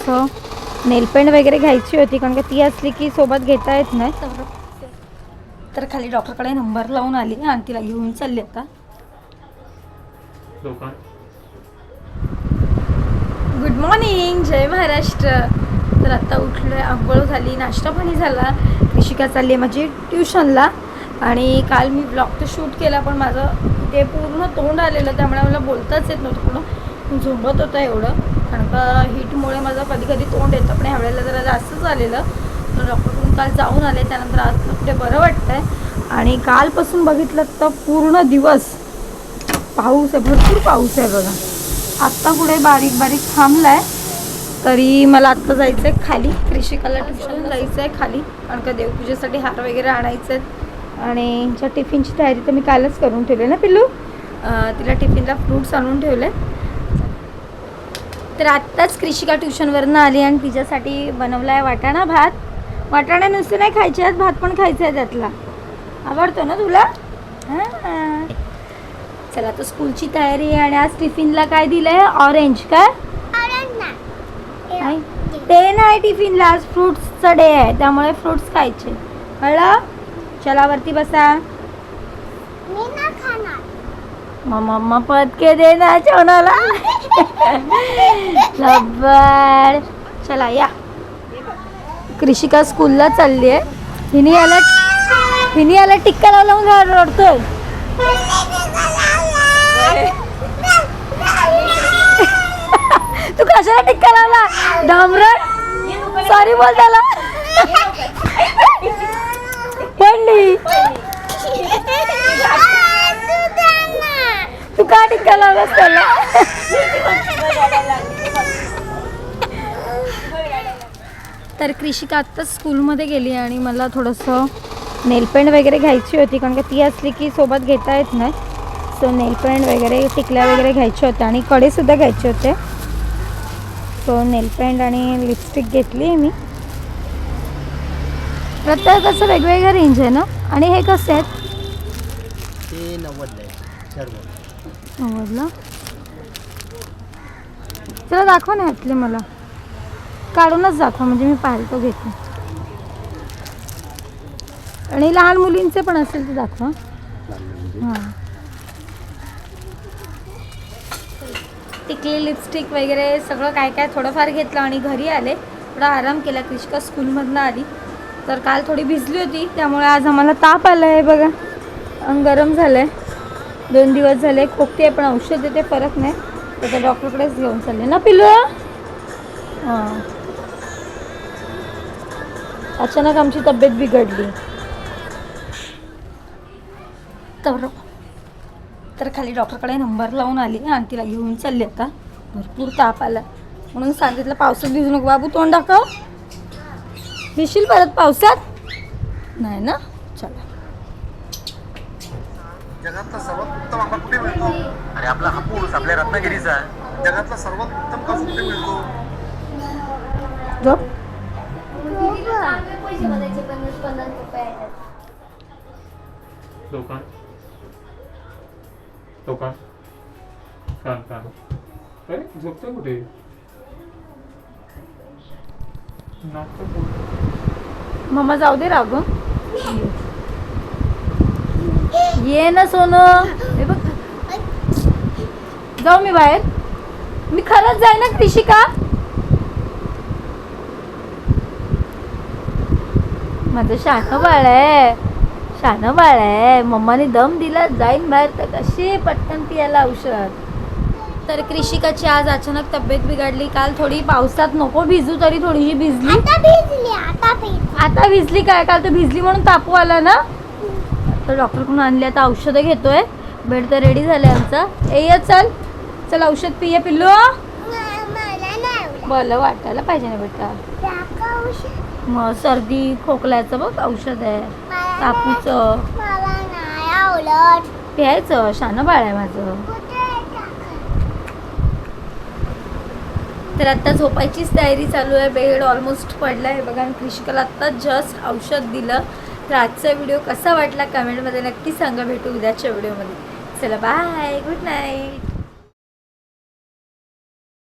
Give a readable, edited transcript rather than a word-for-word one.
थोडंसं नेलपेंट वगैरे घ्यायची होती, कारण का ती असली की सोबत घेता येत नाही. तर खाली डॉक्टरकडे नंबर लावून आली आणि तिला घेऊन चालली आता. गुड मॉर्निंग, जय महाराष्ट्र. तर आता उठलोय, आंघोळ झाली, नाश्ता पाणी झाला. कृषिका चालली आहे माझी ट्युशनला. आणि काल मी ब्लॉग तर शूट केला, पण माझं ते पूर्ण तोंड आलेलं, त्यामुळे मला बोलताच येत नव्हतं. पूर्ण झोंबत होतं एवढं, कारण का हीटमुळे माझं कधी कधी तोंड येतं, पण ह्यावेळेला जरा जास्तच आलेलं. तर डॉक्टरकडून काल जाऊन आले, त्यानंतर आज कुठे बरं वाटतं आहे. आणि कालपासून बघितलं तर पूर्ण दिवस पाऊस आहे, भरपूर पाऊस आहे बघा. आत्ता पुढे बारीक बारीक थांबला आहे. तरी मला आत्ता जायचं आहे खाली, कृषिकाला ट्युशन जायचं आहे खाली, कारण का देवपूजेसाठी हार वगैरे आणायचे आहेत. आणि हिच्या टिफिनची तयारी तर मी कालच करून ठेवले ना पिल्लू. तिला टिफिनला फ्रूट्स आणून ठेवले. तर आत्ताच कृषिका ट्युशनवरनं आली आणि तिच्यासाठी बनवला आहे वाटाणा भात. वाटाणे नुसते नाही खायचे आहेत, भात पण खायचा आहे त्यातला. आवडतो ना तुला? हां. चला आता स्कूलची तयारी आहे. आणि आज टिफिनला काय दिलं आहे? ऑरेंज. काय नाही, ते नाही टिफिनला, आज फ्रूट्सचा डे आहे, त्यामुळे फ्रूट्स खायचे. कळलं? चला वरती बसा. मम्मा पटके दे ना जेवणाला. लब्बर. चला या. कृषिका स्कूलला चालली आहे. हिने याला टिक्का लावून रडतोय. तू कशाला टिक्का लावला? डांबरट. सॉरी बोल त्याला. पडली. तू का टिक्का लावलास त्याला? तर कृषिका आत्ताच स्कूलमध्ये गेली आणि मला थोडंसं नेलपेंट वगैरे घ्यायची होती, कारण का ती असली की सोबत घेता येत नाही. सो नेलपेंट वगैरे, टिकल्या वगैरे घ्यायचे होते आणि कडेसुद्धा घ्यायचे होते. सो नेलपेंट आणि लिपस्टिक घेतली आहे मी. प्रत्येकाचं वेगवेगळं रेंज आहे ना. आणि हे कसे आहेत? ते 90ला आहे सर्व. 90ला. चला दाखवा ना ह्यातले, मला काढूनच दाखवा म्हणजे मी पाहिलं तो घेते. आणि लहान मुलींचे पण असेल ते दाखवा. हां. टिकली, लिपस्टिक वगैरे सगळं काय काय थोडंफार घेतलं आणि घरी आले. थोडा आराम केला. कृषिका स्कूलमधनं आली तर काल थोडी भिजली होती, त्यामुळे आज आम्हाला ताप आला आहे बघा. अंग गरम झालं आहे. 2 दिवस झाले खोकते आहे, पण औषध देते फरक नाही. तर त्या डॉक्टरकडेच घेऊन चालले ना पिल्लू. हां. अचानक आमची तब्येत बिघडली. तर खाली डॉक्टरकडे नंबर लावून आली आणि तिला घेऊन चालली आता. भरपूर ताप आला म्हणून सांगितलं पावसात भिजू नको बाबू, तोंड दाखव. भिजशील परत पावसात? नाही ना. चला. जगातला सर्वात उत्तम आंबा कुठे मिळतो? आणि आपला हापूस आपल्या रत्नागिरीचा जगातला सर्वात उत्तम काजू कुठे मिळतो? झोपतोय कुठे? मम्मा जाऊ दे रागून. ये ना सोनं. हे बघ, जाऊ मी बाहेर. मी खरंच जाय ना कृषिका. माझं शानं बाळ आहे, शानं बाळ आहे. मम्माने दम दिला जाईन बाहेर, तर कशी पटकन पियाला औषध. तर कृषिकाची आज अचानक तब्येत बिघडली. काल थोडी पावसात नको भिजू, तरी थोडीशी भिजली. आता भिजली काय? काल तर भिजली म्हणून तापू आला ना. तर डॉक्टरकडून आणली, आता औषधं घेतोय. बेड तर रेडी झाले आमचा. ये चल चल, औषध पिये पिल्लू. बरं वाटायला पाहिजे ना बेटा. मग सर्दी खोकल्याचं बघ औषध आहे, तापूचं. प्यायचं, शानं बाळ आहे माझं. तर आत्ता झोपायचीच तयारी चालू आहे. बेड ऑलमोस्ट पडला आहे बघा. कृषिकाला आत्ता जस्ट औषध दिलं. तर आजचा व्हिडिओ कसा वाटला कमेंटमध्ये नक्की सांगा. भेटू उद्याच्या व्हिडिओमध्ये. चला बाय, गुड नाईट.